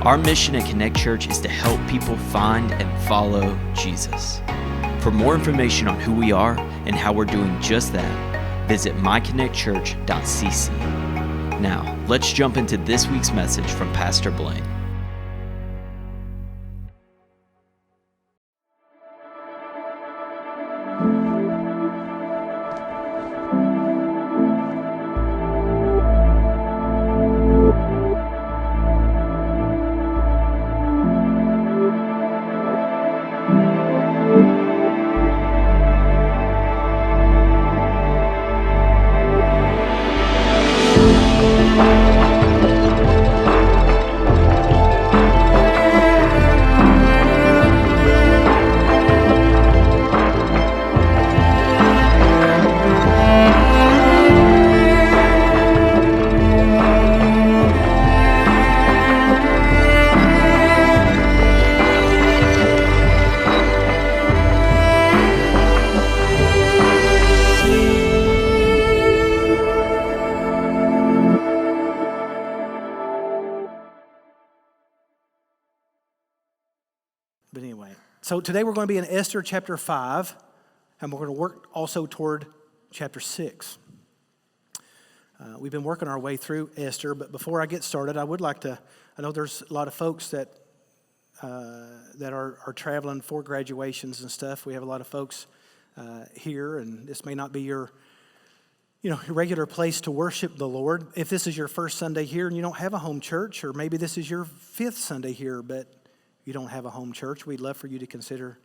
Our mission at Connect Church is to help people find and follow Jesus. For more information on who we are and how we're doing just that, visit myconnectchurch.cc. Now, let's jump into this week's message from Pastor Blaine. But anyway, so today we're going to be in Esther chapter 5, and we're going to work also toward chapter 6. We've been working our way through Esther, but before I get started, I would like to, I know there's a lot of folks that are traveling for graduations and stuff. We have a lot of folks here, and this may not be your regular place to worship the Lord. If this is your first Sunday here and you don't have a home church, or maybe this is your fifth Sunday here, but you don't have a home church, we'd love for you to consider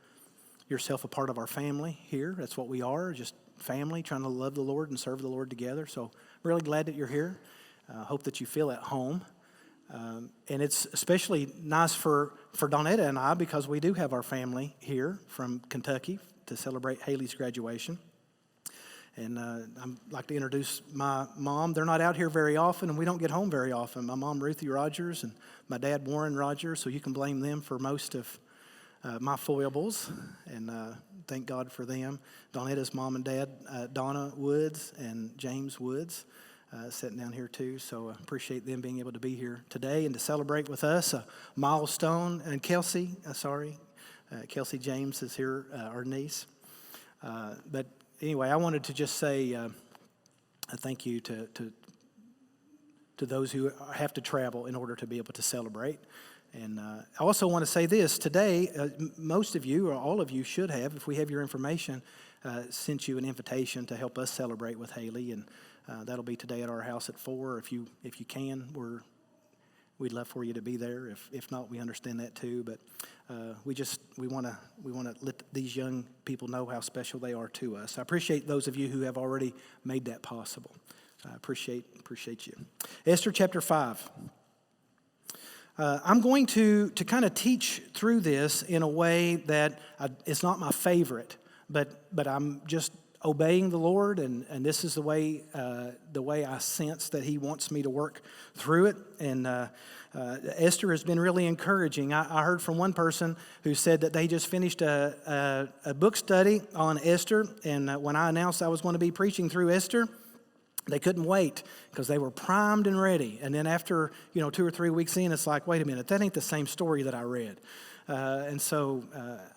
yourself a part of our family here. That's what we are, just family, trying to love the Lord and serve the Lord together. So I'm really glad that you're here. Hope that you feel at home. And it's especially nice for Donetta and I, because we do have our family here from Kentucky to celebrate Haley's graduation. And I'd like to introduce my mom. They're not out here very often, and we don't get home very often. My mom, Ruthie Rogers, and my dad, Warren Rogers, so you can blame them for most of my foibles, and thank God for them. Donetta's mom and dad, Donna Woods and James Woods, sitting down here too, so I appreciate them being able to be here today and to celebrate with us. A milestone, and Kelsey James is here, our niece. But anyway, I wanted to just say a thank you to those who have to travel in order to be able to celebrate. And I also want to say this. Today, most of you, or all of you, should have, if we have your information, sent you an invitation to help us celebrate with Haley. And that'll be today at our house at 4. If you can, we'd love for you to be there. If not, we understand that too. But we want to let these young people know how special they are to us. I appreciate those of you who have already made that possible. I appreciate you. Esther chapter 5. I'm going to kind of teach through this in a way that it's not my favorite, but I'm just obeying the Lord, and this is the way I sense that He wants me to work through it. And Esther has been really encouraging. I heard from one person who said that they just finished a book study on Esther, and when I announced I was going to be preaching through Esther, they couldn't wait because they were primed and ready. And then after 2 or 3 weeks in, it's like, wait a minute, that ain't the same story that I read. And so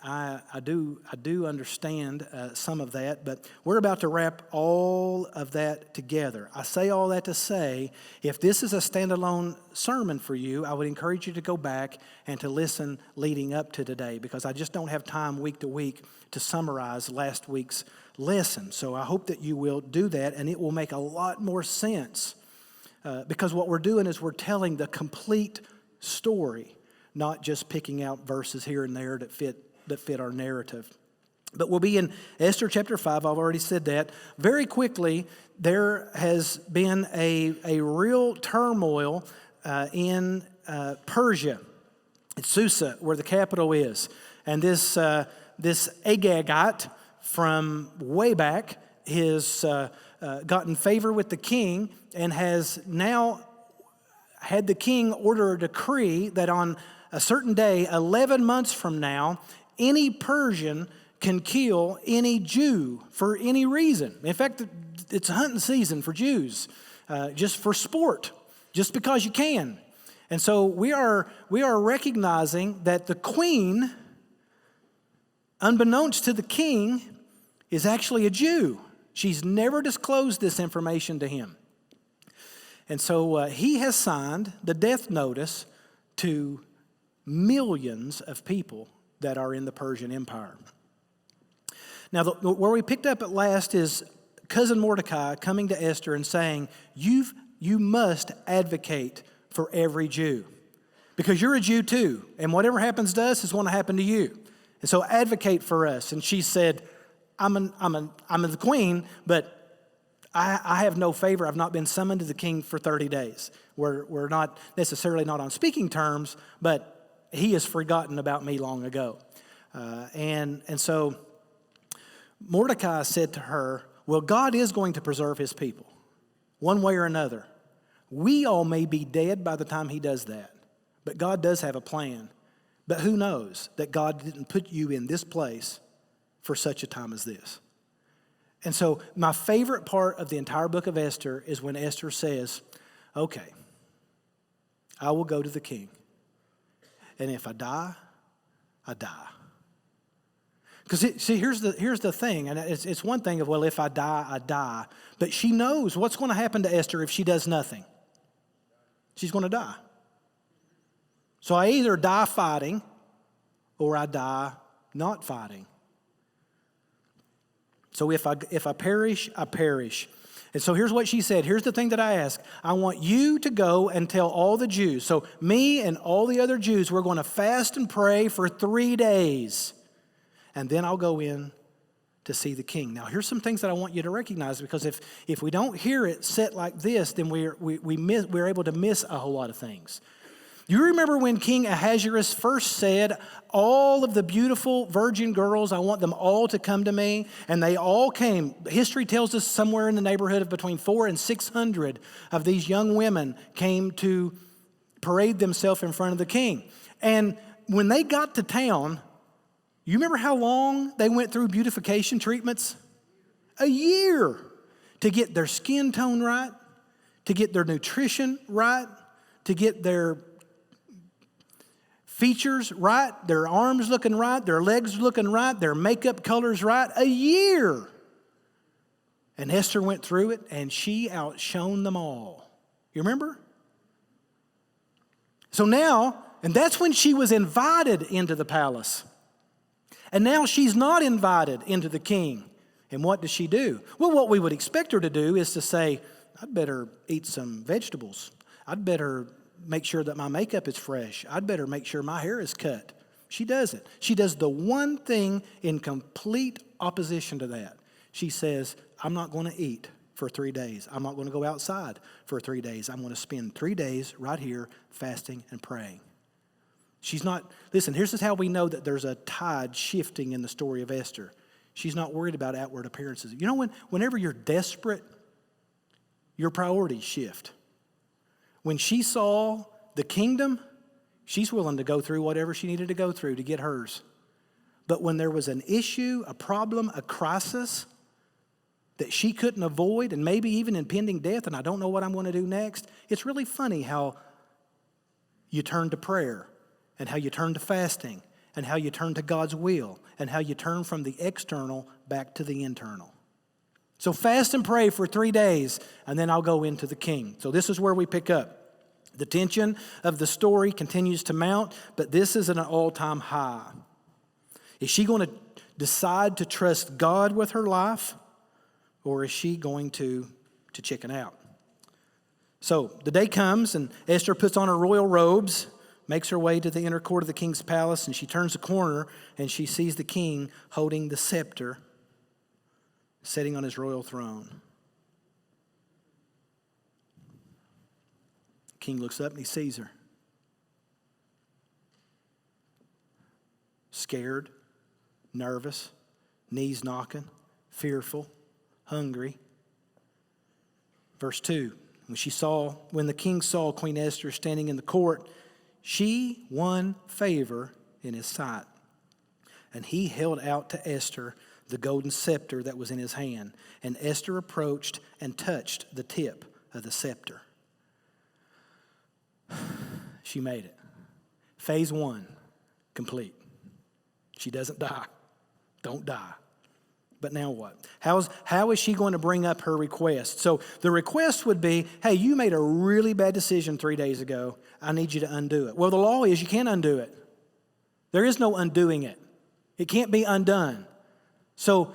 I do understand some of that, but we're about to wrap all of that together. I say all that to say, if this is a standalone sermon for you, I would encourage you to go back and to listen leading up to today, because I just don't have time week to week to summarize last week's lesson. So I hope that you will do that, and it will make a lot more sense, because what we're doing is we're telling the complete story, not just picking out verses here and there that fit our narrative. But we'll be in Esther chapter 5. I've already said that. Very quickly, there has been a real turmoil in Persia. It's Susa, where the capital is. And this Agagite from way back has gotten favor with the king and has now had the king order a decree that on a certain day, 11 months from now, any Persian can kill any Jew for any reason. In fact, it's hunting season for Jews, just for sport, just because you can. And so we are recognizing that the queen, unbeknownst to the king, is actually a Jew. She's never disclosed this information to him. And so he has signed the death notice to millions of people that are in the Persian Empire. Now, where we picked up at last is cousin Mordecai coming to Esther and saying, you must advocate for every Jew, because you're a Jew too, and whatever happens to us is going to happen to you. And so advocate for us. And she said, I'm the queen, but I have no favor. I've not been summoned to the king for 30 days. We're not necessarily not on speaking terms, but he has forgotten about me long ago. And so Mordecai said to her, well, God is going to preserve his people one way or another. We all may be dead by the time he does that, but God does have a plan. But who knows that God didn't put you in this place for such a time as this? And so my favorite part of the entire book of Esther is when Esther says, okay, I will go to the king. And if I die, I die. Because see, here's the thing, and it's one thing of, well, if I die, I die. But she knows what's going to happen to Esther if she does nothing. She's going to die. So I either die fighting or I die not fighting. So if I perish, I perish. And so here's what she said. Here's the thing that I ask. I want you to go and tell all the Jews. So me and all the other Jews, we're going to fast and pray for 3 days. And then I'll go in to see the king. Now, here's some things that I want you to recognize, because if we don't hear it set like this, then we're able to miss a whole lot of things. You remember when King Ahasuerus first said, all of the beautiful virgin girls, I want them all to come to me. And they all came. History tells us somewhere in the neighborhood of between 400 and 600 of these young women came to parade themselves in front of the king. And when they got to town, you remember how long they went through beautification treatments? A year to get their skin tone right, to get their nutrition right, to get their features right, their arms looking right, their legs looking right, their makeup colors right. A year. And Esther went through it, and she outshone them all. You remember? So now, and that's when she was invited into the palace. And now she's not invited into the king. And what does she do? Well, what we would expect her to do is to say, I'd better eat some vegetables. I'd better make sure that my makeup is fresh. I'd better make sure my hair is cut. She doesn't. She does the one thing in complete opposition to that. She says, I'm not going to eat for 3 days. I'm not going to go outside for 3 days. I'm going to spend 3 days right here fasting and praying. She's not, listen, here's how we know that there's a tide shifting in the story of Esther. She's not worried about outward appearances. You know, whenever you're desperate, your priorities shift. When she saw the kingdom, she's willing to go through whatever she needed to go through to get hers. But when there was an issue, a problem, a crisis that she couldn't avoid, and maybe even impending death, and I don't know what I'm going to do next, it's really funny how you turn to prayer, and how you turn to fasting, and how you turn to God's will, and how you turn from the external back to the internal. So fast and pray for 3 days, and then I'll go into the king. So this is where we pick up. The tension of the story continues to mount, but this is at an all-time high. Is she going to decide to trust God with her life, or is she going to chicken out? So the day comes, and Esther puts on her royal robes, makes her way to the inner court of the king's palace, and she turns the corner, and she sees the king holding the scepter, sitting on his royal throne. The king looks up and he sees her. Scared, nervous, knees knocking, fearful, hungry. Verse 2, when the king saw Queen Esther standing in the court, she won favor in his sight. And he held out to Esther the golden scepter that was in his hand. And Esther approached and touched the tip of the scepter. She made it. Phase 1, complete. She doesn't die. Don't die. But now what? How is she going to bring up her request? So the request would be, hey, you made a really bad decision 3 days ago. I need you to undo it. Well, the law is you can't undo it. There is no undoing it. It can't be undone. So,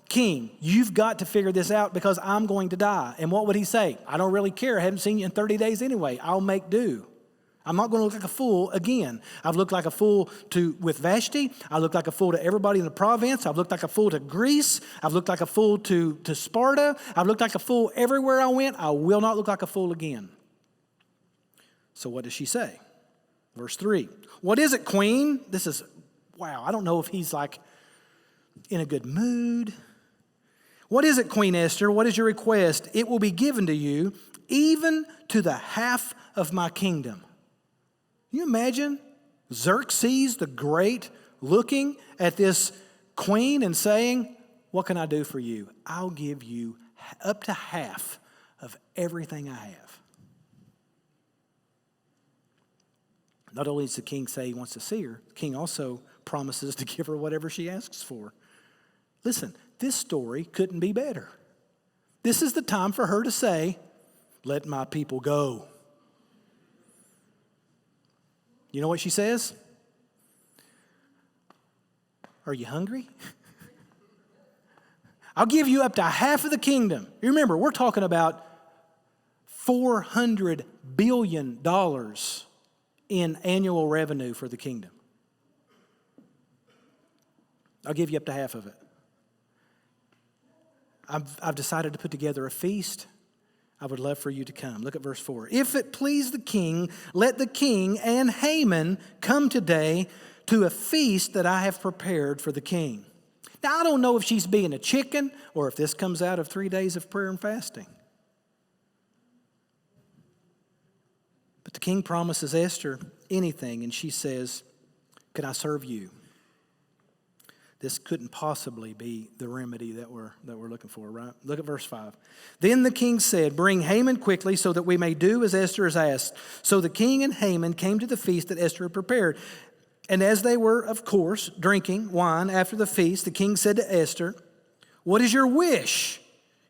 king, you've got to figure this out because I'm going to die. And what would he say? I don't really care. I haven't seen you in 30 days anyway. I'll make do. I'm not going to look like a fool again. I've looked like a fool with Vashti. I looked like a fool to everybody in the province. I've looked like a fool to Greece. I've looked like a fool to Sparta. I've looked like a fool everywhere I went. I will not look like a fool again. So what does she say? Verse 3. What is it, queen? This is, wow, I don't know if he's like in a good mood. What is it, Queen Esther? What is your request? It will be given to you, even to the half of my kingdom. Can you imagine Xerxes the Great looking at this queen and saying, what can I do for you? I'll give you up to half of everything I have. Not only does the king say he wants to see her, the king also promises to give her whatever she asks for. Listen, this story couldn't be better. This is the time for her to say, let my people go. You know what she says? Are you hungry? I'll give you up to half of the kingdom. You remember, we're talking about $400 billion in annual revenue for the kingdom. I'll give you up to half of it. I've decided to put together a feast. I would love for you to come. Look at verse 4. If it please the king, let the king and Haman come today to a feast that I have prepared for the king. Now, I don't know if she's being a chicken or if this comes out of 3 days of prayer and fasting. But the king promises Esther anything, and she says, can I serve you? This couldn't possibly be the remedy that we're looking for, right? Look at verse 5. Then the king said, bring Haman quickly so that we may do as Esther has asked. So the king and Haman came to the feast that Esther had prepared. And as they were, of course, drinking wine after the feast, the king said to Esther, what is your wish?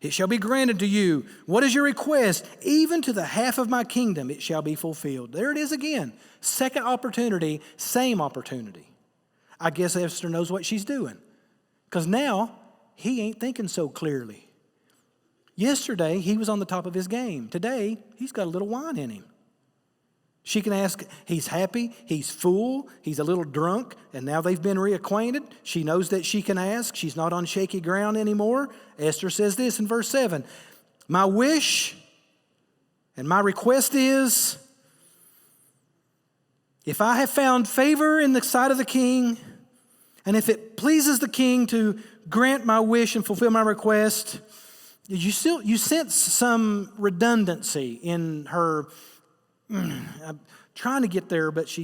It shall be granted to you. What is your request? Even to the half of my kingdom it shall be fulfilled. There it is again. Second opportunity, same opportunity. I guess Esther knows what she's doing. Because now, he ain't thinking so clearly. Yesterday, he was on the top of his game. Today, he's got a little wine in him. She can ask, he's happy, he's full, he's a little drunk, and now they've been reacquainted. She knows that she can ask. She's not on shaky ground anymore. Esther says this in verse 7. My wish and my request is, if I have found favor in the sight of the king, and if it pleases the king to grant my wish and fulfill my request, you sense some redundancy in her. I'm trying to get there, but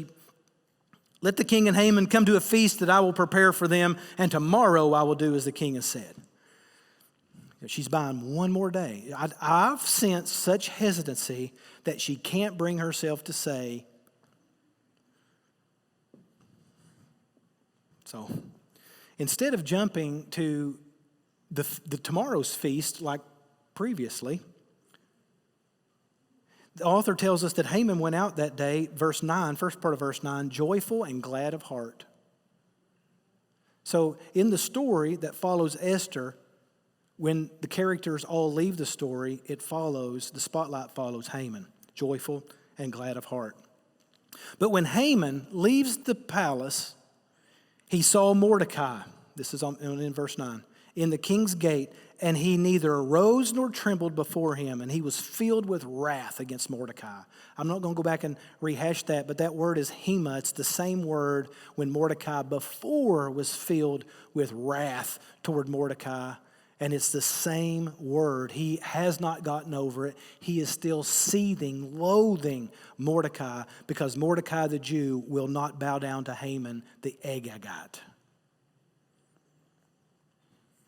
let the king and Haman come to a feast that I will prepare for them, and tomorrow I will do as the king has said. She's buying one more day. I've sensed such hesitancy that she can't bring herself to say. So instead of jumping to the tomorrow's feast like previously, the author tells us that Haman went out that day, verse 9, first part of verse 9, joyful and glad of heart. So in the story that follows Esther, when the characters all leave the story, the spotlight follows Haman, joyful and glad of heart. But when Haman leaves the palace, he saw Mordecai, this is in verse 9, in the king's gate, and he neither arose nor trembled before him, and he was filled with wrath against Mordecai. I'm not going to go back and rehash that, but that word is hema. It's the same word when Mordecai before was filled with wrath toward Mordecai, and it's the same word. He has not gotten over it. He is still seething, loathing Mordecai, because Mordecai the Jew will not bow down to Haman the Agagite.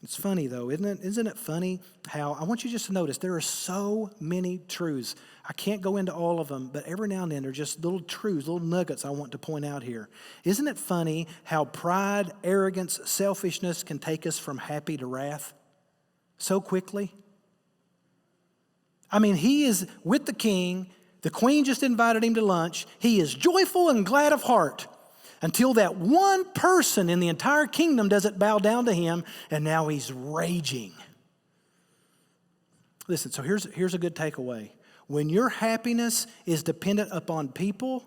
It's funny though, isn't it? Isn't it funny how, I want you just to notice, there are so many truths. I can't go into all of them, but every now and then there are just little truths, little nuggets I want to point out here. Isn't it funny how pride, arrogance, selfishness can take us from happy to wrath so quickly? I mean, he is with the king. The queen just invited him to lunch. He is joyful and glad of heart until that one person in the entire kingdom doesn't bow down to him, and now he's raging. Listen, so here's a good takeaway. When your happiness is dependent upon people,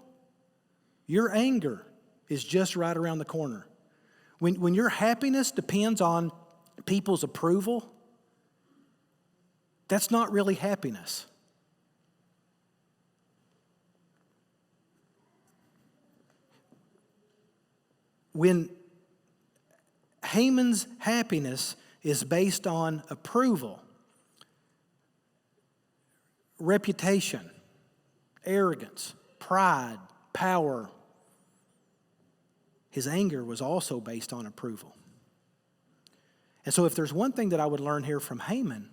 your anger is just right around the corner. When your happiness depends on people's approval, that's not really happiness. When Haman's happiness is based on approval, reputation, arrogance, pride, power, his anger was also based on approval. And so if there's one thing that I would learn here from Haman,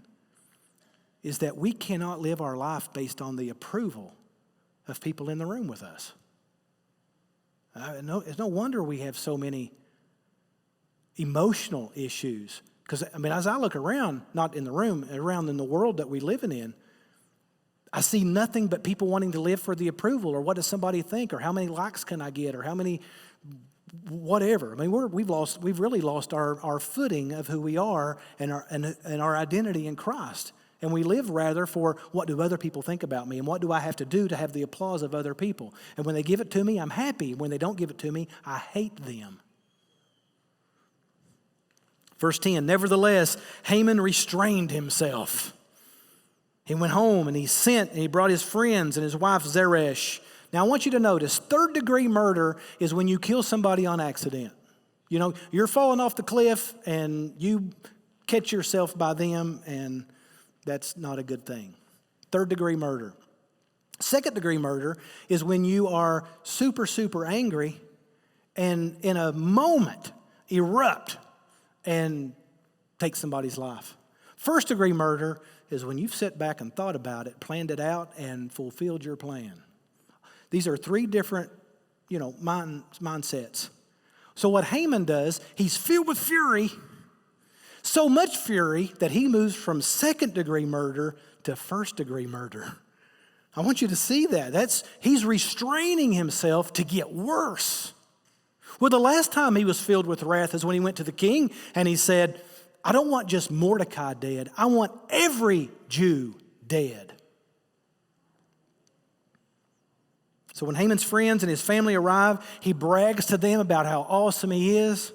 is that we cannot live our life based on the approval of people in the room with us. It's no wonder we have so many emotional issues. Because, as I look around, not in the room, around in the world that we're living in, I see nothing but people wanting to live for the approval, or what does somebody think, or how many likes can I get, or how many whatever. We've really lost our footing of who we are and our identity in Christ. And we live rather for what do other people think about me, and what do I have to do to have the applause of other people. And when they give it to me, I'm happy. When they don't give it to me, I hate them. Verse 10, nevertheless, Haman restrained himself. He went home and he sent and he brought his friends and his wife Zeresh. Now I want you to notice, 3rd-degree murder is when you kill somebody on accident. You know, you're falling off the cliff and you catch yourself by them, and that's not a good thing. 3rd-degree murder. 2nd-degree murder is when you are super, super angry and in a moment erupt and take somebody's life. 1st-degree murder is when you've sat back and thought about it, planned it out, and fulfilled your plan. These are 3 different, mindsets. So what Haman does, he's filled with fury, so much fury that he moves from 2nd-degree murder to 1st-degree murder. I want you to see that. He's restraining himself to get worse. Well, the last time he was filled with wrath is when he went to the king and he said, I don't want just Mordecai dead. I want every Jew dead. So when Haman's friends and his family arrive, he brags to them about how awesome he is.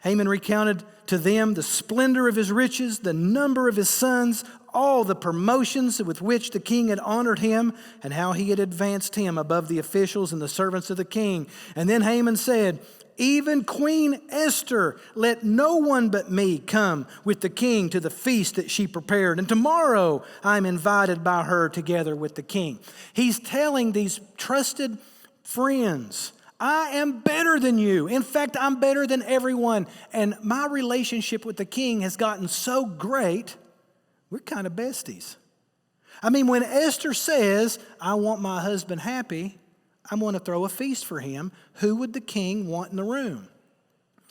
Haman recounted to them the splendor of his riches, the number of his sons, all the promotions with which the king had honored him, and how he had advanced him above the officials and the servants of the king. And then Haman said, even Queen Esther, let no one but me come with the king to the feast that she prepared. And tomorrow I'm invited by her together with the king. He's telling these trusted friends, I am better than you. In fact, I'm better than everyone. And my relationship with the king has gotten so great, we're kind of besties. When Esther says, I want my husband happy, I'm going to throw a feast for him. Who would the king want in the room?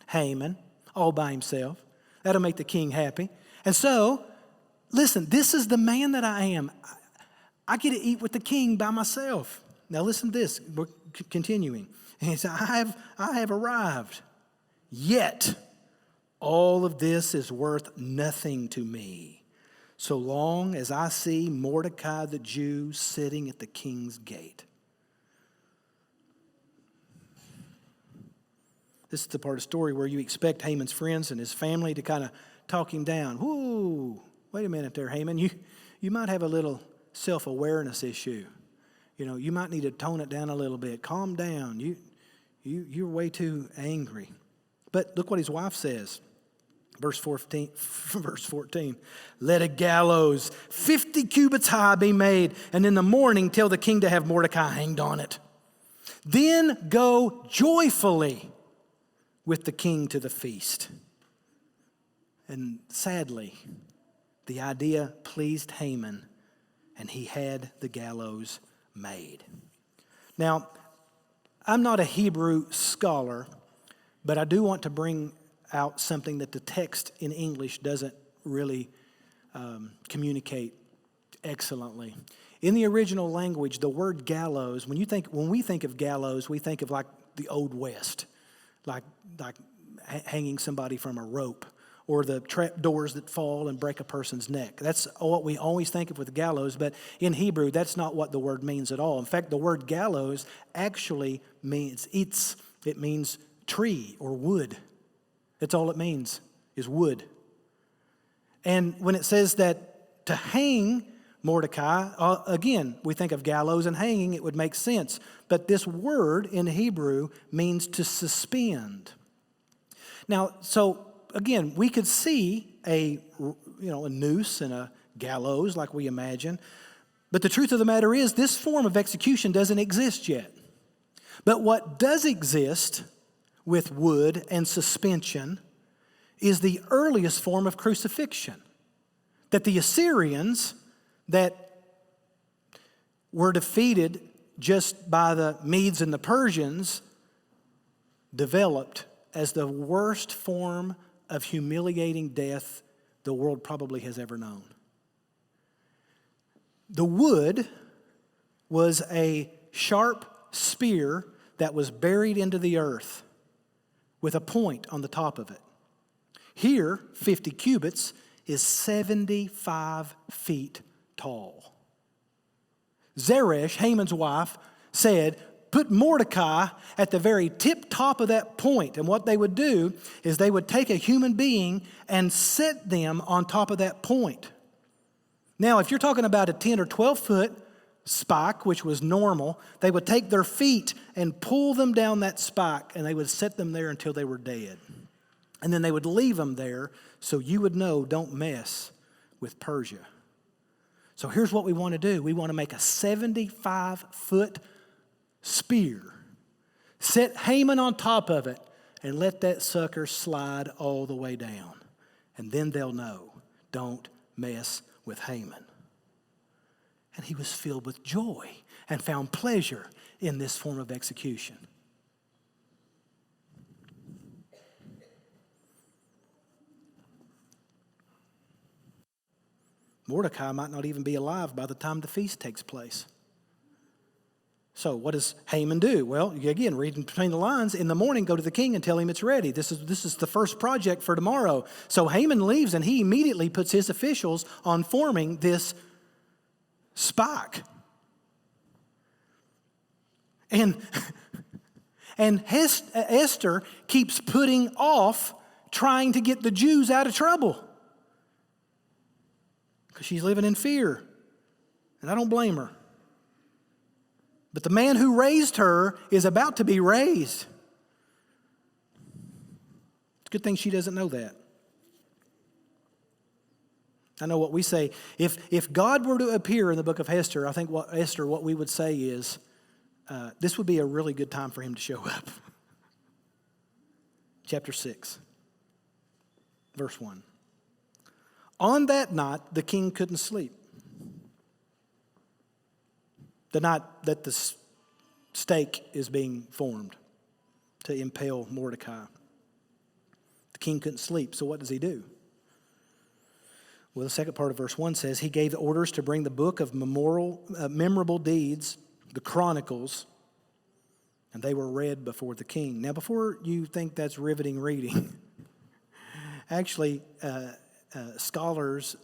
Haman, all by himself. That'll make the king happy. And so, listen, this is the man that I am. I get to eat with the king by myself. Now listen to this. We're continuing. And he said, I have arrived. Yet, all of this is worth nothing to me, so long as I see Mordecai the Jew sitting at the king's gate. This is the part of the story where you expect Haman's friends and his family to kind of talk him down. Whoa, wait a minute there, Haman. You might have a little self-awareness issue. You might need to tone it down a little bit. Calm down. You're way too angry. But look what his wife says. Verse 14, let a gallows 50 cubits high be made, and in the morning tell the king to have Mordecai hanged on it. Then go joyfully with the king to the feast. And sadly, the idea pleased Haman, and he had the gallows made. Now, I'm not a Hebrew scholar, but I do want to bring out something that the text in English doesn't really communicate excellently. In the original language, the word gallows, when we think of gallows, we think of like the Old West, like hanging somebody from a rope, or the trap doors that fall and break a person's neck. That's what we always think of with gallows, but in Hebrew, that's not what the word means at all. In fact, the word gallows actually means, it means tree or wood. That's all it means, is wood. And when it says that to hang Mordecai, again, we think of gallows and hanging, it would make sense. But this word in Hebrew means to suspend. Now, so again, we could see a noose and a gallows like we imagine. But the truth of the matter is, this form of execution doesn't exist yet. But what does exist with wood and suspension is the earliest form of crucifixion that the Assyrians that were defeated just by the Medes and the Persians developed as the worst form of humiliating death the world probably has ever known. The wood was a sharp spear that was buried into the earth with a point on the top of it. Here, 50 cubits is 75 feet tall. Zeresh, Haman's wife, said, put Mordecai at the very tip top of that point. And what they would do is they would take a human being and set them on top of that point. Now, if you're talking about a 10 or 12 foot spike, which was normal, they would take their feet and pull them down that spike, and they would set them there until they were dead. And then they would leave them there so you would know, don't mess with Persia. So here's what we want to do. We want to make a 75-foot spear, set Haman on top of it, and let that sucker slide all the way down. And then they'll know, don't mess with Haman. And he was filled with joy and found pleasure in this form of execution. Mordecai might not even be alive by the time the feast takes place. So what does Haman do? Well, again, reading between the lines, in the morning go to the king and tell him it's ready. This is the first project for tomorrow. So Haman leaves and he immediately puts his officials on forming this spike. And Esther keeps putting off trying to get the Jews out of trouble because she's living in fear. And I don't blame her. But the man who raised her is about to be raised. It's a good thing she doesn't know that. I know what we say. If God were to appear in the book of Esther, I think what we would say is, this would be a really good time for him to show up. Chapter 6, verse 1. On that night, the king couldn't sleep. The night that the stake is being formed to impale Mordecai. The king couldn't sleep, so what does he do? Well, the second part of verse 1 says, he gave orders to bring the book of memorable deeds, the Chronicles, and they were read before the king. Now, before you think that's riveting reading, actually, scholars,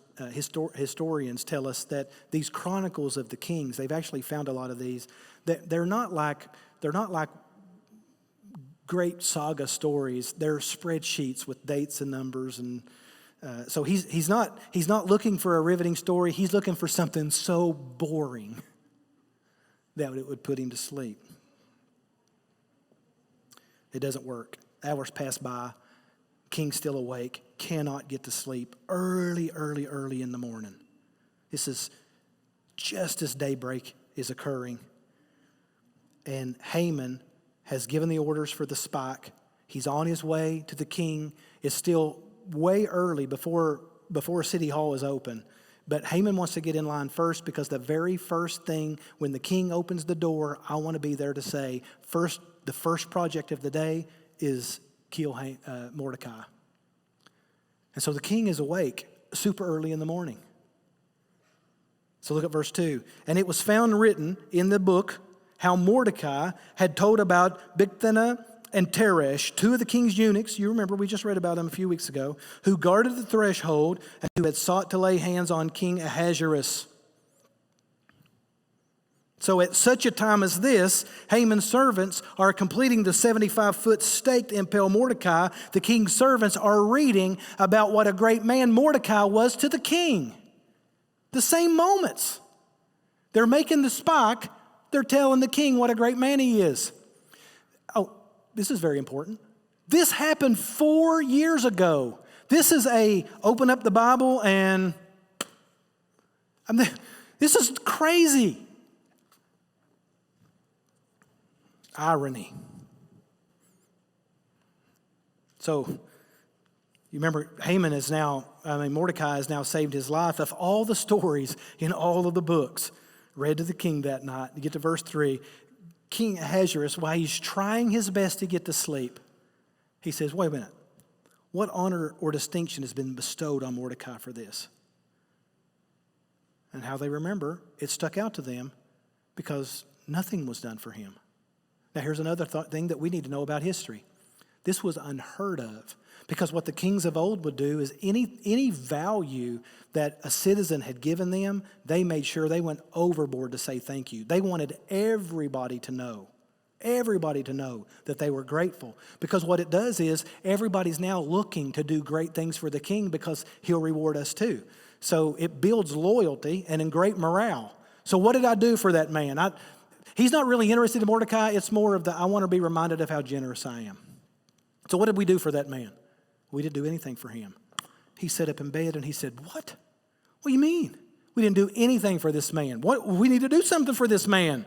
historians tell us that these chronicles of the kings, they've actually found a lot of these, that they're not like great saga stories. They're spreadsheets with dates and numbers, and so he's not looking for a riveting story. He's looking for something so boring that it would put him to sleep. It doesn't work. Hours pass by. King's still awake, cannot get to sleep. Early in the morning. This is just as daybreak is occurring. And Haman has given the orders for the spike. He's on his way to the king. It's still way early before City Hall is open. But Haman wants to get in line first because the very first thing when the king opens the door, I want to be there to say, the first project of the day is kill Mordecai. And so the king is awake super early in the morning. So look at verse 2. And it was found written in the book how Mordecai had told about Bigthana and Teresh, two of the king's eunuchs, you remember we just read about them a few weeks ago, who guarded the threshold and who had sought to lay hands on King Ahasuerus. So at such a time as this, Haman's servants are completing the 75-foot stake to impale Mordecai. The king's servants are reading about what a great man Mordecai was to the king. The same moments. They're making the spike. They're telling the king what a great man he is. Oh, this is very important. This happened 4 years ago. This is open up the Bible and this is crazy. Irony. So, you remember Mordecai has now saved his life. Of all the stories in all of the books read to the king that night, you get to verse 3, King Ahasuerus, while he's trying his best to get to sleep, he says, wait a minute, what honor or distinction has been bestowed on Mordecai for this? And how they remember, it stuck out to them because nothing was done for him. Now here's another thing that we need to know about history. This was unheard of because what the kings of old would do is any value that a citizen had given them, they made sure they went overboard to say thank you. They wanted everybody to know that they were grateful. Because what it does is everybody's now looking to do great things for the king because he'll reward us too. So it builds loyalty and in great morale. So what did I do for that man? He's not really interested in Mordecai. It's more of I want to be reminded of how generous I am. So what did we do for that man? We didn't do anything for him. He sat up in bed and he said, what? What do you mean? We didn't do anything for this man. We need to do something for this man.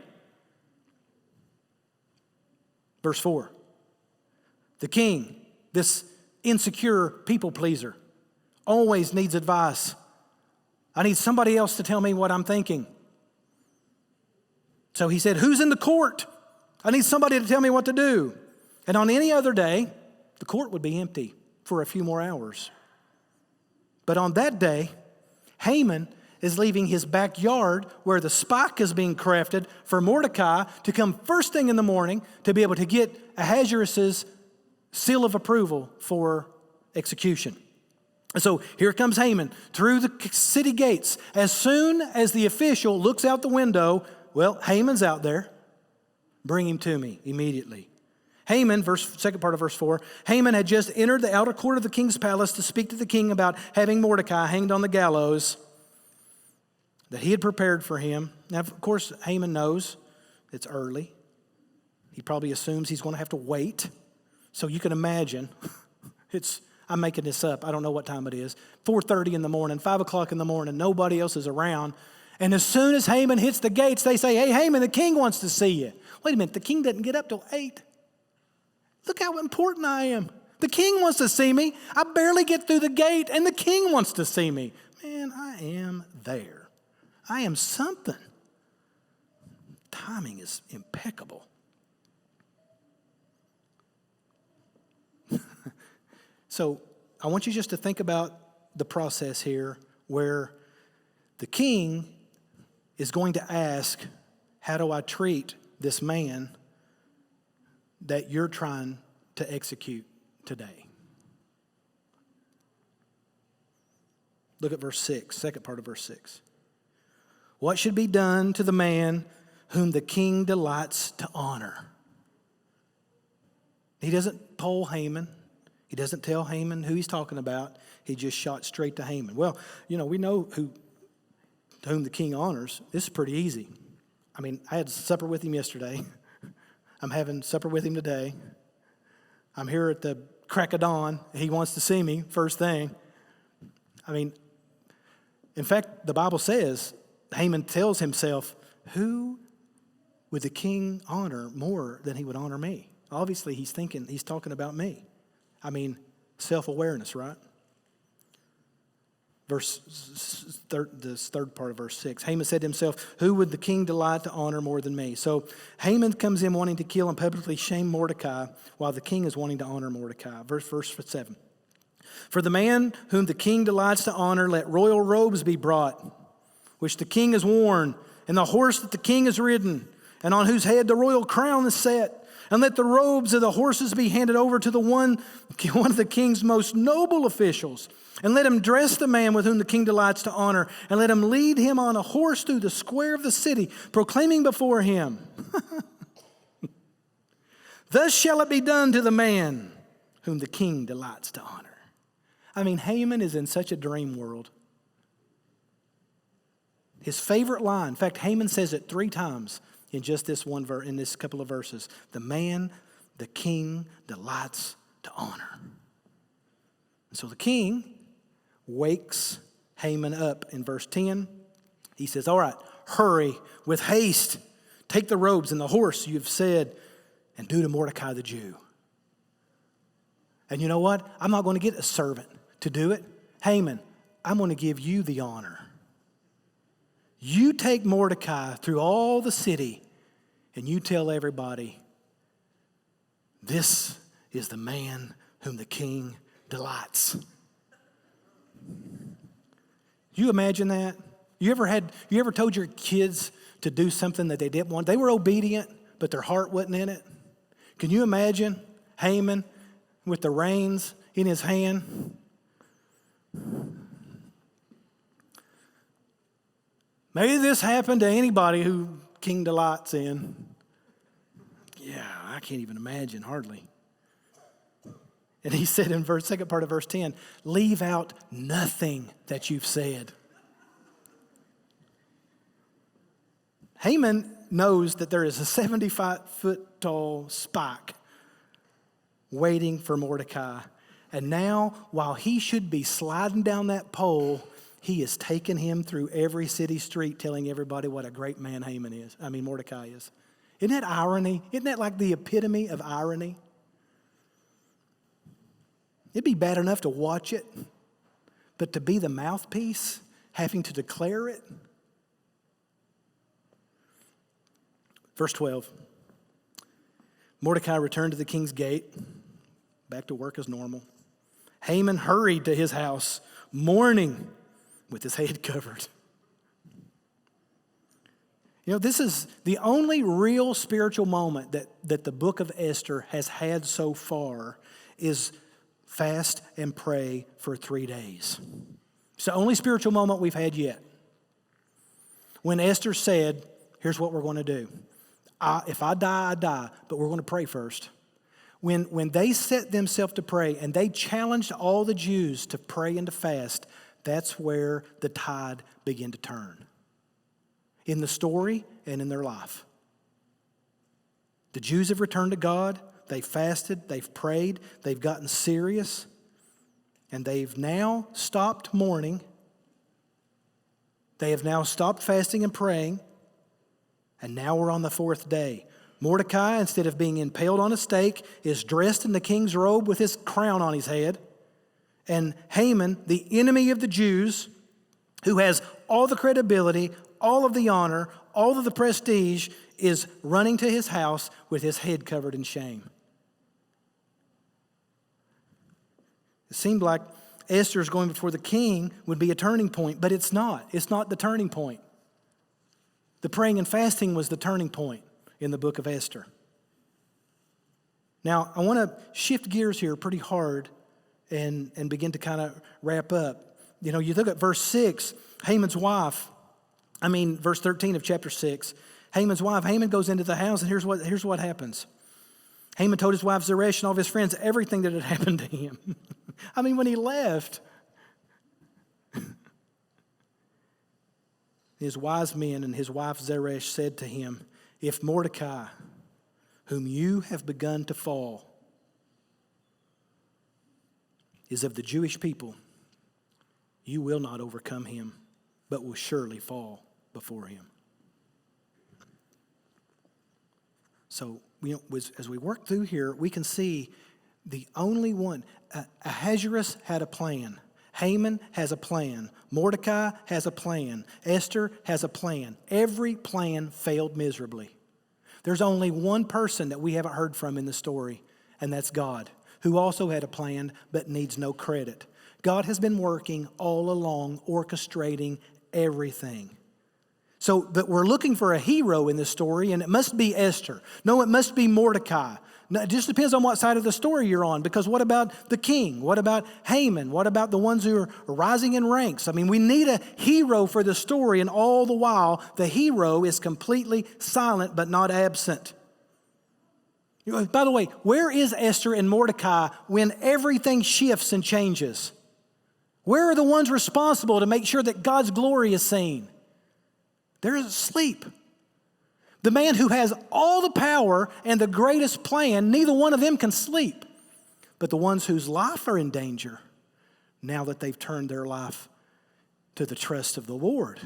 Verse 4. The king, this insecure people pleaser, always needs advice. I need somebody else to tell me what I'm thinking. So he said, who's in the court? I need somebody to tell me what to do. And on any other day, the court would be empty for a few more hours. But on that day, Haman is leaving his backyard where the spike is being crafted for Mordecai to come first thing in the morning to be able to get Ahasuerus' seal of approval for execution. And so here comes Haman through the city gates. As soon as the official looks out the window, well, Haman's out there. Bring him to me immediately. Haman, second part of verse 4, Haman had just entered the outer court of the king's palace to speak to the king about having Mordecai hanged on the gallows that he had prepared for him. Now, of course, Haman knows it's early. He probably assumes he's going to have to wait. So you can imagine, I'm making this up. I don't know what time it is. 4:30 in the morning, 5 o'clock in the morning, nobody else is around. And as soon as Haman hits the gates, they say, hey, Haman, the king wants to see you. Wait a minute, the king doesn't get up till 8. Look how important I am. The king wants to see me. I barely get through the gate, and the king wants to see me. Man, I am there. I am something. Timing is impeccable. So I want you just to think about the process here where the king is going to ask, how do I treat this man that you're trying to execute today? Look at verse 6, second part of verse 6. What should be done to the man whom the king delights to honor? He doesn't poll Haman. He doesn't tell Haman who he's talking about. He just shot straight to Haman. Well, we know whom the king honors. This is pretty easy. I mean, I had supper with him yesterday. I'm having supper with him today. I'm here at the crack of dawn. He wants to see me first thing. I mean, in fact, the Bible says, Haman tells himself, who would the king honor more than he would honor me? Obviously, he's talking about me. I mean, self-awareness, right? This third part of verse 6. Haman said to himself, who would the king delight to honor more than me? So Haman comes in wanting to kill and publicly shame Mordecai, while the king is wanting to honor Mordecai. Verse 7. For the man whom the king delights to honor, let royal robes be brought, which the king has worn, and the horse that the king has ridden, and on whose head the royal crown is set. And let the robes of the horses be handed over to one of the king's most noble officials. And let him dress the man with whom the king delights to honor. And let him lead him on a horse through the square of the city, proclaiming before him, thus shall it be done to the man whom the king delights to honor. I mean, Haman is in such a dream world. His favorite line, in fact, Haman says it 3 times in just this one verse, in this couple of verses. The man the king delights to honor. And so the king wakes Haman up in verse 10. He says, all right, hurry with haste. Take the robes and the horse you have said and do to Mordecai the Jew. And you know what? I'm not going to get a servant to do it. Haman, I'm going to give you the honor. You take Mordecai through all the city and you tell everybody, this is the man whom the king delights. You imagine that? You ever told your kids to do something that they didn't want? They were obedient, but their heart wasn't in it. Can you imagine Haman with the reins in his hand? May this happen to anybody who king delights in. Yeah, I can't even imagine, hardly. And he said in second part of verse 10, leave out nothing that you've said. Haman knows that there is a 75-foot tall spike waiting for Mordecai. And now, while he should be sliding down that pole, he has taken him through every city street telling everybody what a great man Mordecai is. Isn't that irony? Isn't that like the epitome of irony? It'd be bad enough to watch it, but to be the mouthpiece, having to declare it. Verse 12. Mordecai returned to the king's gate, back to work as normal. Haman hurried to his house, mourning, with his head covered. You know, this is the only real spiritual moment that the book of Esther has had so far is fast and pray for 3 days. It's the only spiritual moment we've had yet. When Esther said, here's what we're going to do. If I die, I die, but we're going to pray first. When they set themselves to pray and they challenged all the Jews to pray and to fast, that's where the tide began to turn. In the story and in their life. The Jews have returned to God. They've fasted. They've prayed. They've gotten serious. And they've now stopped mourning. They have now stopped fasting and praying. And now we're on the 4th day. Mordecai, instead of being impaled on a stake, is dressed in the king's robe with his crown on his head. And Haman, the enemy of the Jews, who has all the credibility, all of the honor, all of the prestige, is running to his house with his head covered in shame. It seemed like Esther's going before the king would be a turning point, but it's not. It's not the turning point. The praying and fasting was the turning point in the book of Esther. Now, I want to shift gears here pretty hard and begin to kind of wrap up. You know, you look at verse 6, verse 13 of chapter 6. Haman goes into the house, and here's what happens. Haman told his wife Zeresh and all of his friends everything that had happened to him. When he left, his wise men and his wife Zeresh said to him, if Mordecai, whom you have begun to fall, is of the Jewish people, you will not overcome him, but will surely fall before him. So, as we work through here, we can see the only one. Ahasuerus had a plan. Haman has a plan. Mordecai has a plan. Esther has a plan. Every plan failed miserably. There's only one person that we haven't heard from in the story, and that's God, who also had a plan but needs no credit. God has been working all along, orchestrating everything. So that we're looking for a hero in this story, and it must be Esther. No, it must be Mordecai. No, it just depends on what side of the story you're on, because what about the king? What about Haman? What about the ones who are rising in ranks? I mean, we need a hero for the story, and all the while, the hero is completely silent but not absent. By the way, where is Esther and Mordecai when everything shifts and changes? Where are the ones responsible to make sure that God's glory is seen? They're asleep. The man who has all the power and the greatest plan, neither one of them can sleep. But the ones whose life are in danger, now that they've turned their life to the trust of the Lord,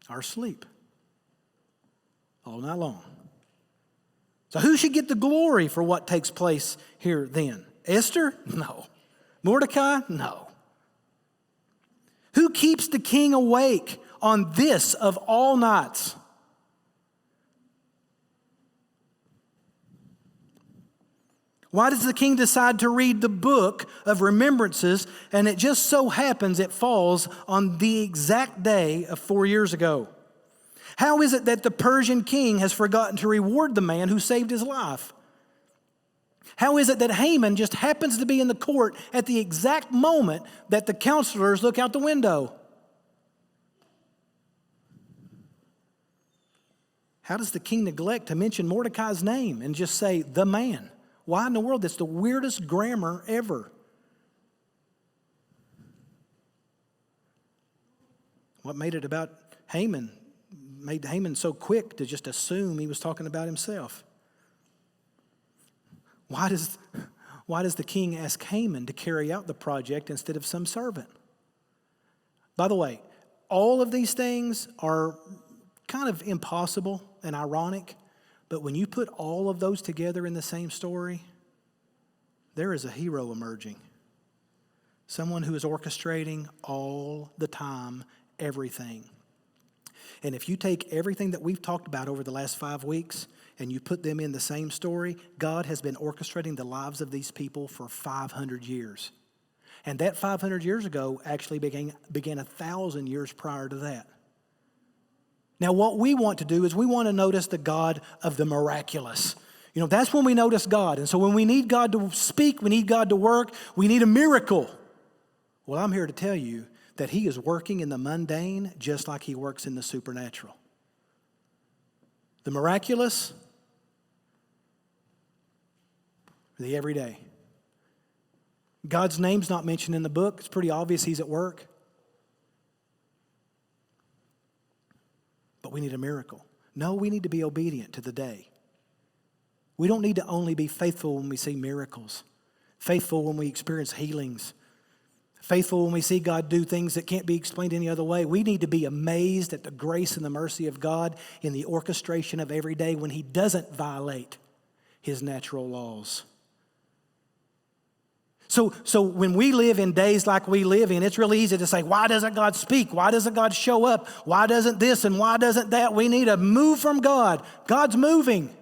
are asleep all night long. So who should get the glory for what takes place here then? Esther? No. Mordecai? No. Who keeps the king awake on this of all nights? Why does the king decide to read the book of remembrances, and it just so happens it falls on the exact day of 4 years ago? How is it that the Persian king has forgotten to reward the man who saved his life? How is it that Haman just happens to be in the court at the exact moment that the counselors look out the window? How does the king neglect to mention Mordecai's name and just say, the man? Why in the world? That's the weirdest grammar ever. What made it about Haman? Made Haman so quick to just assume he was talking about himself. Why does the king ask Haman to carry out the project instead of some servant? By the way, all of these things are kind of impossible and ironic, but when you put all of those together in the same story, there is a hero emerging. Someone who is orchestrating all the time, everything. And if you take everything that we've talked about over the last 5 weeks and you put them in the same story, God has been orchestrating the lives of these people for 500 years. And that 500 years ago actually began 1,000 years prior to that. Now, what we want to do is we want to notice the God of the miraculous. You know, that's when we notice God. And so when we need God to speak, we need God to work, we need a miracle. Well, I'm here to tell you that He is working in the mundane just like He works in the supernatural. The miraculous, the everyday. God's name's not mentioned in the book. It's pretty obvious He's at work. But we need a miracle. No, we need to be obedient to the day. We don't need to only be faithful when we see miracles, faithful when we experience healings, faithful when we see God do things that can't be explained any other way. We need to be amazed at the grace and the mercy of God in the orchestration of every day when He doesn't violate His natural laws. So when we live in days like we live in, it's really easy to say, why doesn't God speak? Why doesn't God show up? Why doesn't this and why doesn't that? We need a move from God. God's moving.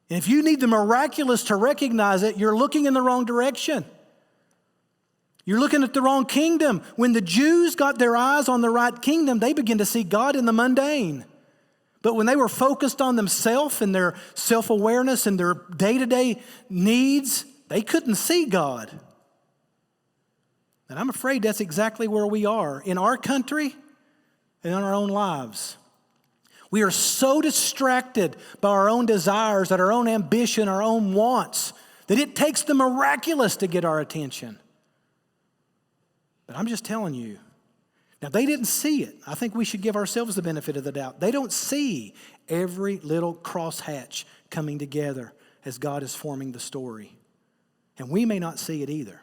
And if you need the miraculous to recognize it, you're looking in the wrong direction. You're looking at the wrong kingdom. When the Jews got their eyes on the right kingdom, they began to see God in the mundane. But when they were focused on themselves and their self-awareness and their day-to-day needs, they couldn't see God. And I'm afraid that's exactly where we are in our country and in our own lives. We are so distracted by our own desires, that our own ambition, our own wants, that it takes the miraculous to get our attention. But I'm just telling you, now they didn't see it. I think we should give ourselves the benefit of the doubt. They don't see every little crosshatch coming together as God is forming the story. And we may not see it either.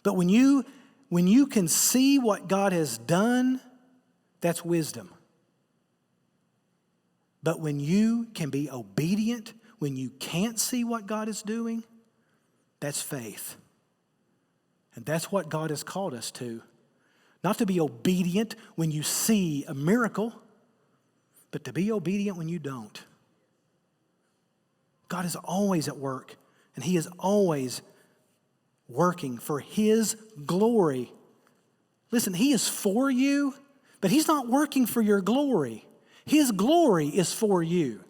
But when you can see what God has done, that's wisdom. But when you can be obedient, when you can't see what God is doing, that's faith. And that's what God has called us to. Not to be obedient when you see a miracle, but to be obedient when you don't. God is always at work, and He is always working for His glory. Listen, He is for you, but He's not working for your glory. His glory is for you.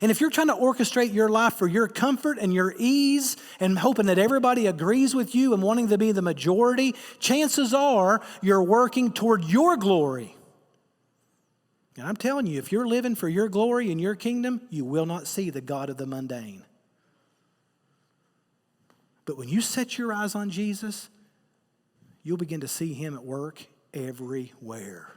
And if you're trying to orchestrate your life for your comfort and your ease and hoping that everybody agrees with you and wanting to be the majority, chances are you're working toward your glory. And I'm telling you, if you're living for your glory and your kingdom, you will not see the God of the mundane. But when you set your eyes on Jesus, you'll begin to see Him at work everywhere.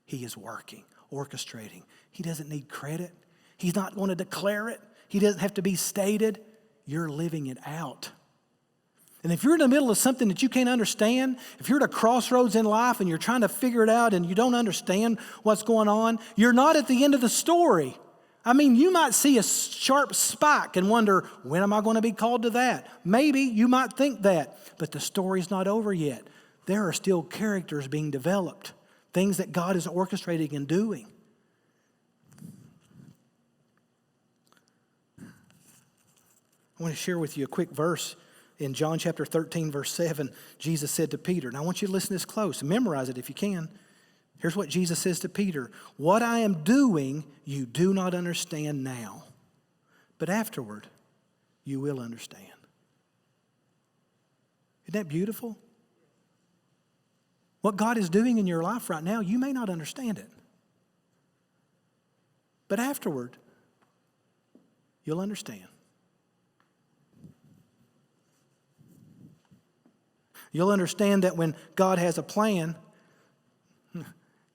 He is working, orchestrating. He doesn't need credit. He's not going to declare it. He doesn't have to be stated. You're living it out. And if you're in the middle of something that you can't understand, if you're at a crossroads in life and you're trying to figure it out and you don't understand what's going on, you're not at the end of the story. I mean, you might see a sharp spike and wonder, when am I going to be called to that? Maybe you might think that, but the story's not over yet. There are still characters being developed, things that God is orchestrating and doing. I want to share with you a quick verse in John chapter 13, verse 7. Jesus said to Peter, and I want you to listen to this close and memorize it if you can. Here's what Jesus says to Peter. What I am doing, you do not understand now, but afterward, you will understand. Isn't that beautiful? What God is doing in your life right now, you may not understand it. But afterward, you'll understand. You'll understand that when God has a plan,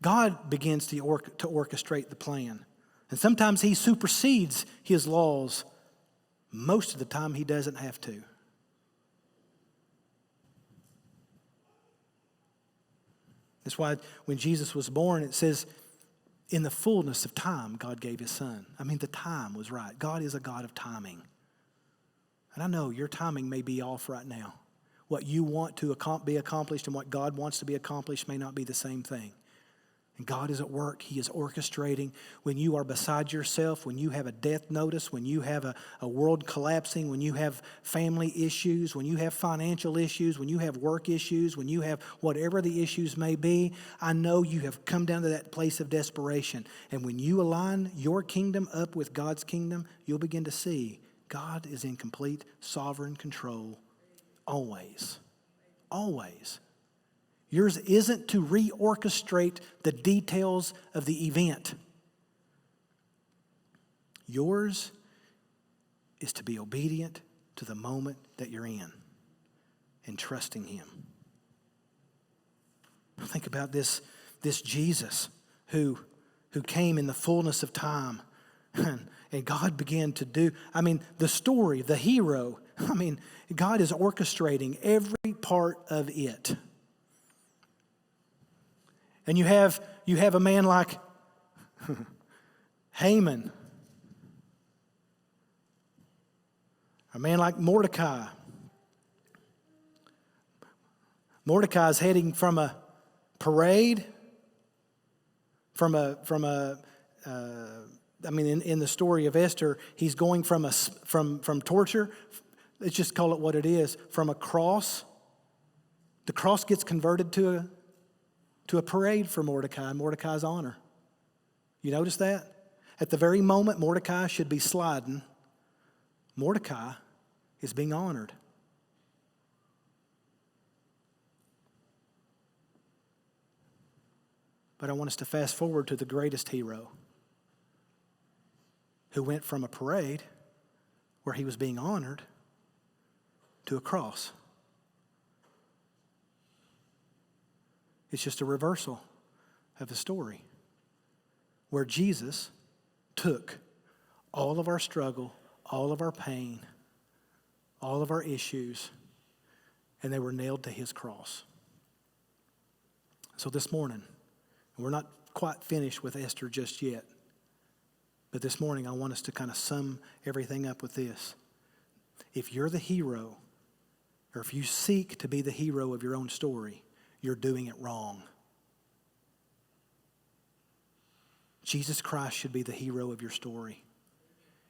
God begins to orchestrate the plan. And sometimes He supersedes His laws. Most of the time, He doesn't have to. That's why when Jesus was born, it says, in the fullness of time, God gave His Son. I mean, the time was right. God is a God of timing. And I know your timing may be off right now. What you want to be accomplished and what God wants to be accomplished may not be the same thing. And God is at work. He is orchestrating. When you are beside yourself, when you have a death notice, when you have a world collapsing, when you have family issues, when you have financial issues, when you have work issues, when you have whatever the issues may be, I know you have come down to that place of desperation. And when you align your kingdom up with God's kingdom, you'll begin to see God is in complete sovereign control. Always. Always. Yours isn't to reorchestrate the details of the event. Yours is to be obedient to the moment that you're in and trusting Him. Think about this Jesus who came in the fullness of time and God began to do, the story, the hero, God is orchestrating every part of it. And you have a man like Haman, a man like Mordecai. Mordecai is heading from a parade, in the story of Esther, he's going from torture. Let's just call it what it is. From a cross, the cross gets converted to a parade for Mordecai in Mordecai's honor. You notice that? At the very moment Mordecai should be sliding, Mordecai is being honored. But I want us to fast forward to the greatest hero who went from a parade where he was being honored to a cross. It's just a reversal of the story where Jesus took all of our struggle, all of our pain, all of our issues, and they were nailed to His cross. So this morning, we're not quite finished with Esther just yet, but this morning I want us to kind of sum everything up with this. If you're the hero or if you seek to be the hero of your own story, you're doing it wrong. Jesus Christ should be the hero of your story.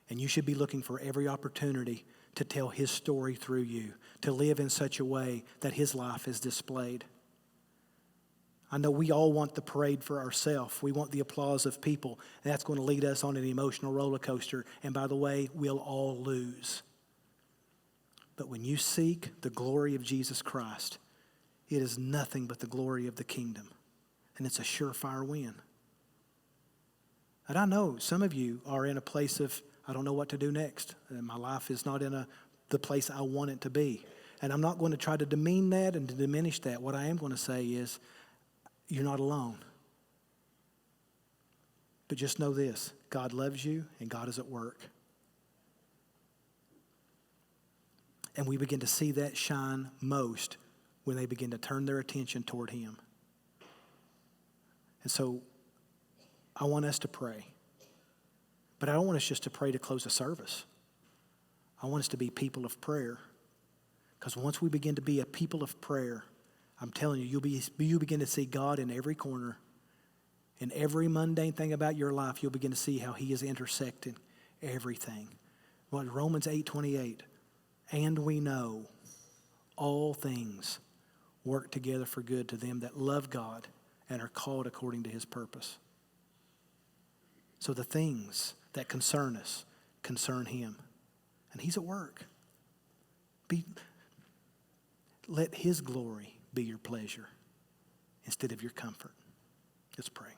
And you should be looking for every opportunity to tell his story through you, to live in such a way that his life is displayed. I know we all want the parade for ourselves. We want the applause of people. And that's going to lead us on an emotional roller coaster. And by the way, we'll all lose. But when you seek the glory of Jesus Christ, it is nothing but the glory of the kingdom. And it's a surefire win. And I know some of you are in a place of, I don't know what to do next. And my life is not in the place I want it to be. And I'm not going to try to demean that and to diminish that. What I am going to say is, you're not alone. But just know this, God loves you and God is at work. And we begin to see that shine most when they begin to turn their attention toward him. And so I want us to pray. But I don't want us just to pray to close a service. I want us to be people of prayer. Because once we begin to be a people of prayer, I'm telling you, you'll begin to see God in every corner. In every mundane thing about your life, you'll begin to see how he is intersecting everything. Well, Romans 8:28, and we know all things work together for good to them that love God and are called according to his purpose. So the things that concern us concern him. And he's at work. Let his glory be your pleasure instead of your comfort. Let's pray.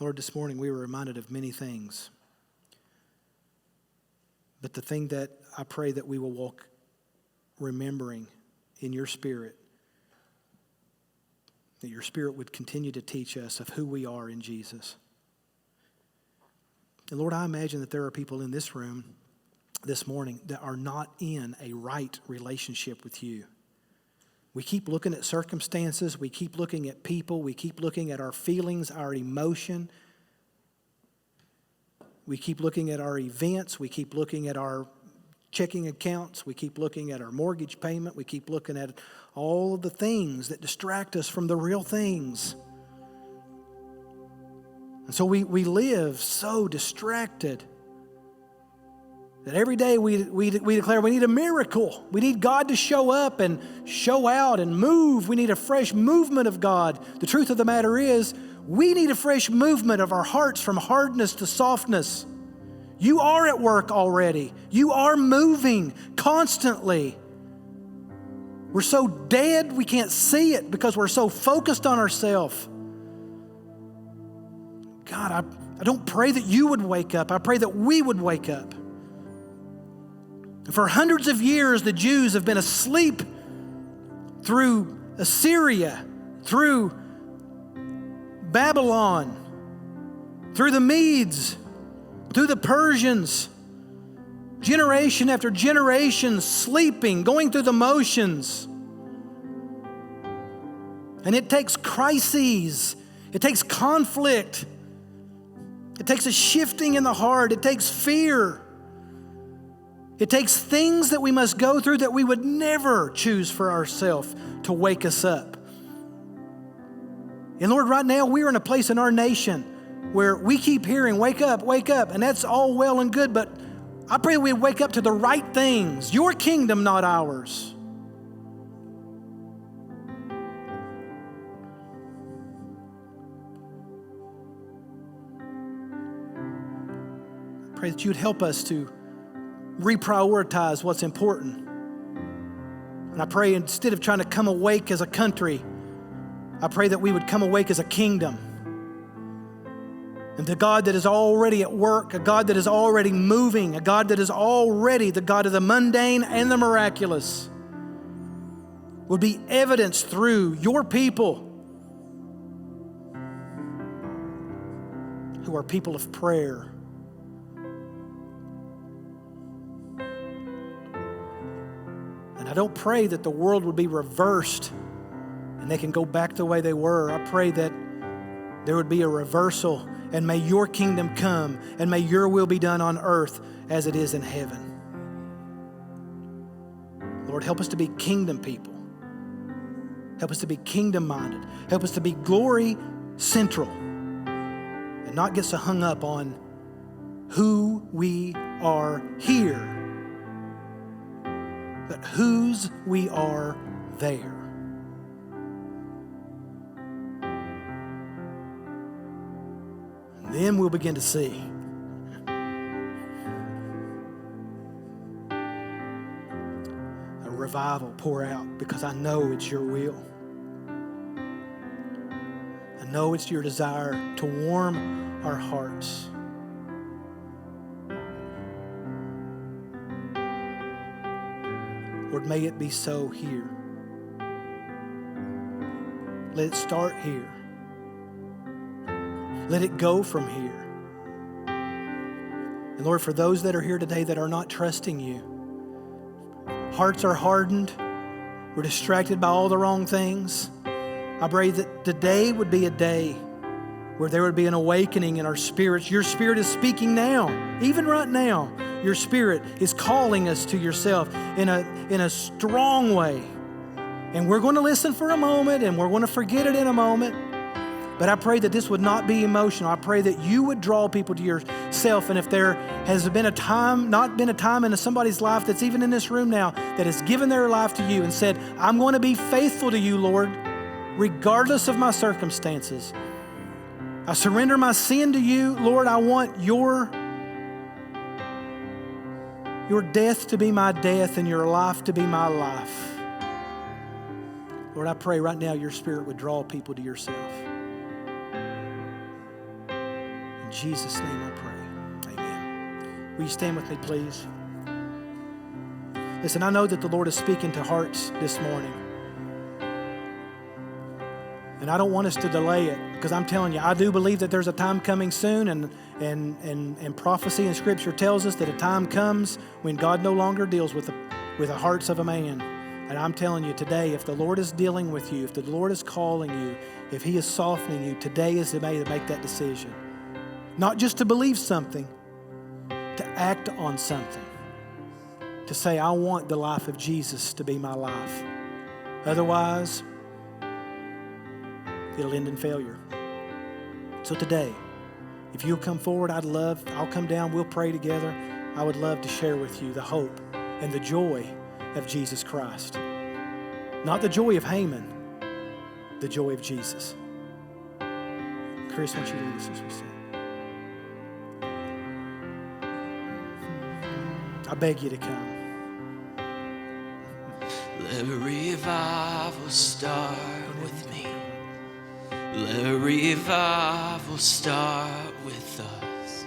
Lord, this morning we were reminded of many things. But the thing that I pray that we will walk remembering in your Spirit, that your Spirit would continue to teach us of who we are in Jesus. And Lord, I imagine that there are people in this room this morning that are not in a right relationship with you. We keep looking at circumstances, we keep looking at people, we keep looking at our feelings, our emotion. We keep looking at our events, we keep looking at our checking accounts, we keep looking at our mortgage payment, we keep looking at all of the things that distract us from the real things. And so we live so distracted that every day we declare we need a miracle. We need God to show up and show out and move. We need a fresh movement of God. The truth of the matter is, we need a fresh movement of our hearts from hardness to softness. You are at work already. You are moving constantly. We're so dead we can't see it because we're so focused on ourselves. God, I don't pray that you would wake up. I pray that we would wake up. For hundreds of years, the Jews have been asleep through Assyria, through Babylon, through the Medes, through the Persians. Generation after generation sleeping, going through the motions. And it takes crises. It takes conflict. It takes a shifting in the heart. It takes fear. It takes things that we must go through that we would never choose for ourselves to wake us up. And Lord, right now we are in a place in our nation where we keep hearing, wake up, and that's all well and good, but I pray we wake up to the right things, your kingdom, not ours. I pray that you'd help us to reprioritize what's important. And I pray instead of trying to come awake as a country, I pray that we would come awake as a kingdom. And the God that is already at work, a God that is already moving, a God that is already the God of the mundane and the miraculous, would be evidenced through your people who are people of prayer. And I don't pray that the world would be reversed and they can go back the way they were. I pray that there would be a reversal, and may your kingdom come, and may your will be done on earth as it is in heaven. Lord, help us to be kingdom people. Help us to be kingdom-minded. Help us to be glory central and not get so hung up on who we are here, but whose we are there. And then we'll begin to see a revival pour out, because I know it's your will. I know it's your desire to warm our hearts. Lord, may it be so here. Let it start here. Let it go from here. And Lord, for those that are here today that are not trusting you, hearts are hardened, we're distracted by all the wrong things, I pray that today would be a day where there would be an awakening in our spirits. Your Spirit is speaking now, even right now. Your Spirit is calling us to yourself in a strong way. And we're going to listen for a moment, and we're going to forget it in a moment. But I pray that this would not be emotional. I pray that you would draw people to yourself. And if there has been a time, not been a time in somebody's life that's even in this room now, that has given their life to you and said, I'm going to be faithful to you, Lord, regardless of my circumstances. I surrender my sin to you. Lord, I want your death to be my death and your life to be my life. Lord, I pray right now your Spirit would draw people to yourself. In Jesus' name I pray. Amen. Will you stand with me, please? Listen, I know that the Lord is speaking to hearts this morning. And I don't want us to delay it, because I'm telling you, I do believe that there's a time coming soon, and prophecy and Scripture tells us that a time comes when God no longer deals with the hearts of a man. And I'm telling you today, if the Lord is dealing with you, if the Lord is calling you, if He is softening you, today is the day to make that decision. Not just to believe something, to act on something. To say, I want the life of Jesus to be my life. Otherwise, it'll end in failure. So today, if you'll come forward, I'll come down, we'll pray together. I would love to share with you the hope and the joy of Jesus Christ. Not the joy of Haman, the joy of Jesus. Chris, why don't you lead us as we sing? I beg you to come. Let revival start with me. Let revival start with us.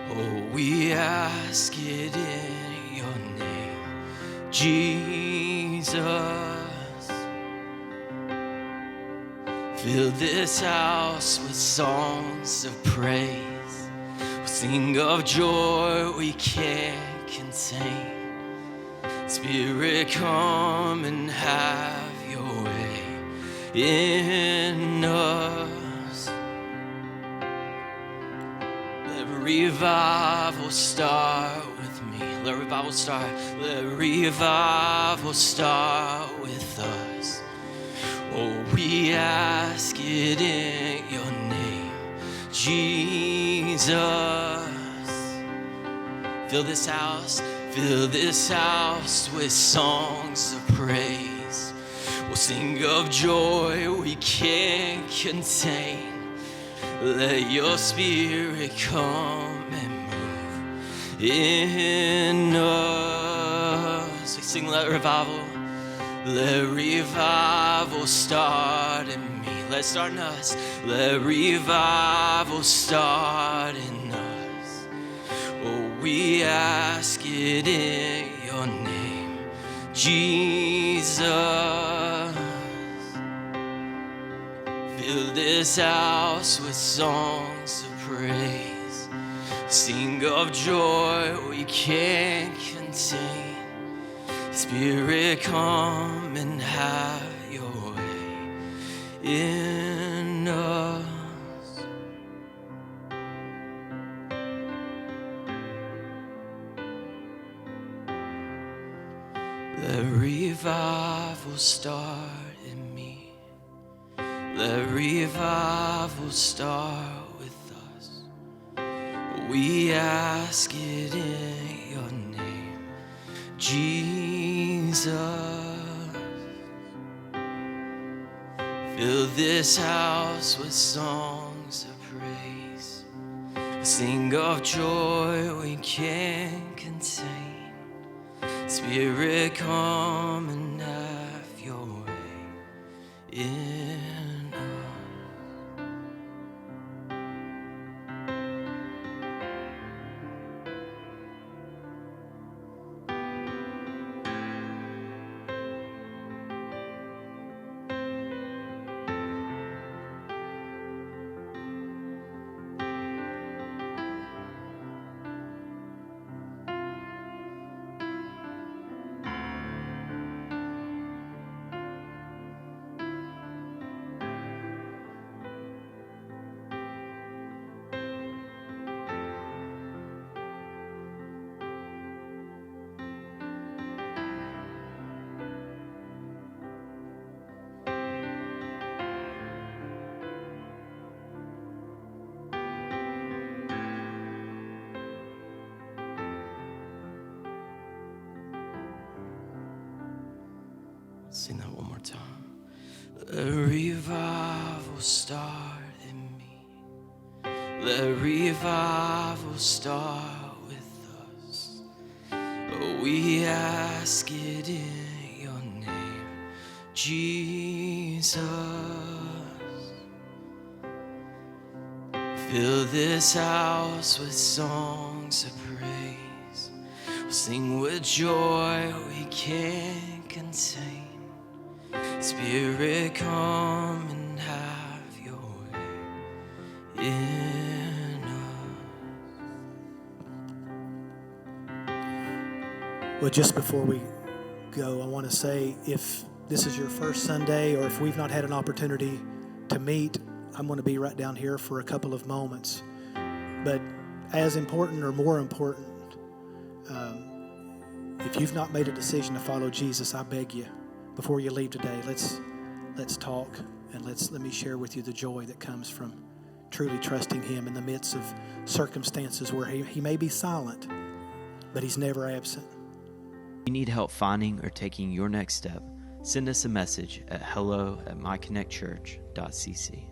Oh, we ask it in your name, Jesus. Fill this house with songs of praise. We'll sing of joy we can't contain. Spirit, come and have your way in us. Let revival start with me. Let revival start. Let revival start with us. Oh, we ask it in your name, Jesus. Fill this house with songs of praise. We'll sing of joy we can't contain. Let your Spirit come and move in us. We sing, let revival start in me. Let's start in us. Let revival start in us. Oh, we ask it in your name, Jesus. Fill this house with songs of praise. Sing of joy we can't contain. Spirit, come and have your way in us. Let revival start in me. Let revival start with us. We ask it in your name, Jesus. Fill this house with songs of praise, a sing of joy we can't contain. Spirit, come and have your way in us. Sing that one more time. Let revival start in me. Let revival start with us. Oh, we ask it in your name, Jesus. Fill this house with songs of praise. We'll sing with joy we can't contain. Spirit, come and have your way in us. Well, just before we go, I want to say, if this is your first Sunday or if we've not had an opportunity to meet, I'm going to be right down here for a couple of moments. But as important or more important, if you've not made a decision to follow Jesus, I beg you, before you leave today, let's talk, and let me share with you the joy that comes from truly trusting Him in the midst of circumstances where He may be silent, but He's never absent. If you need help finding or taking your next step, send us a message at hello@myconnectchurch.cc.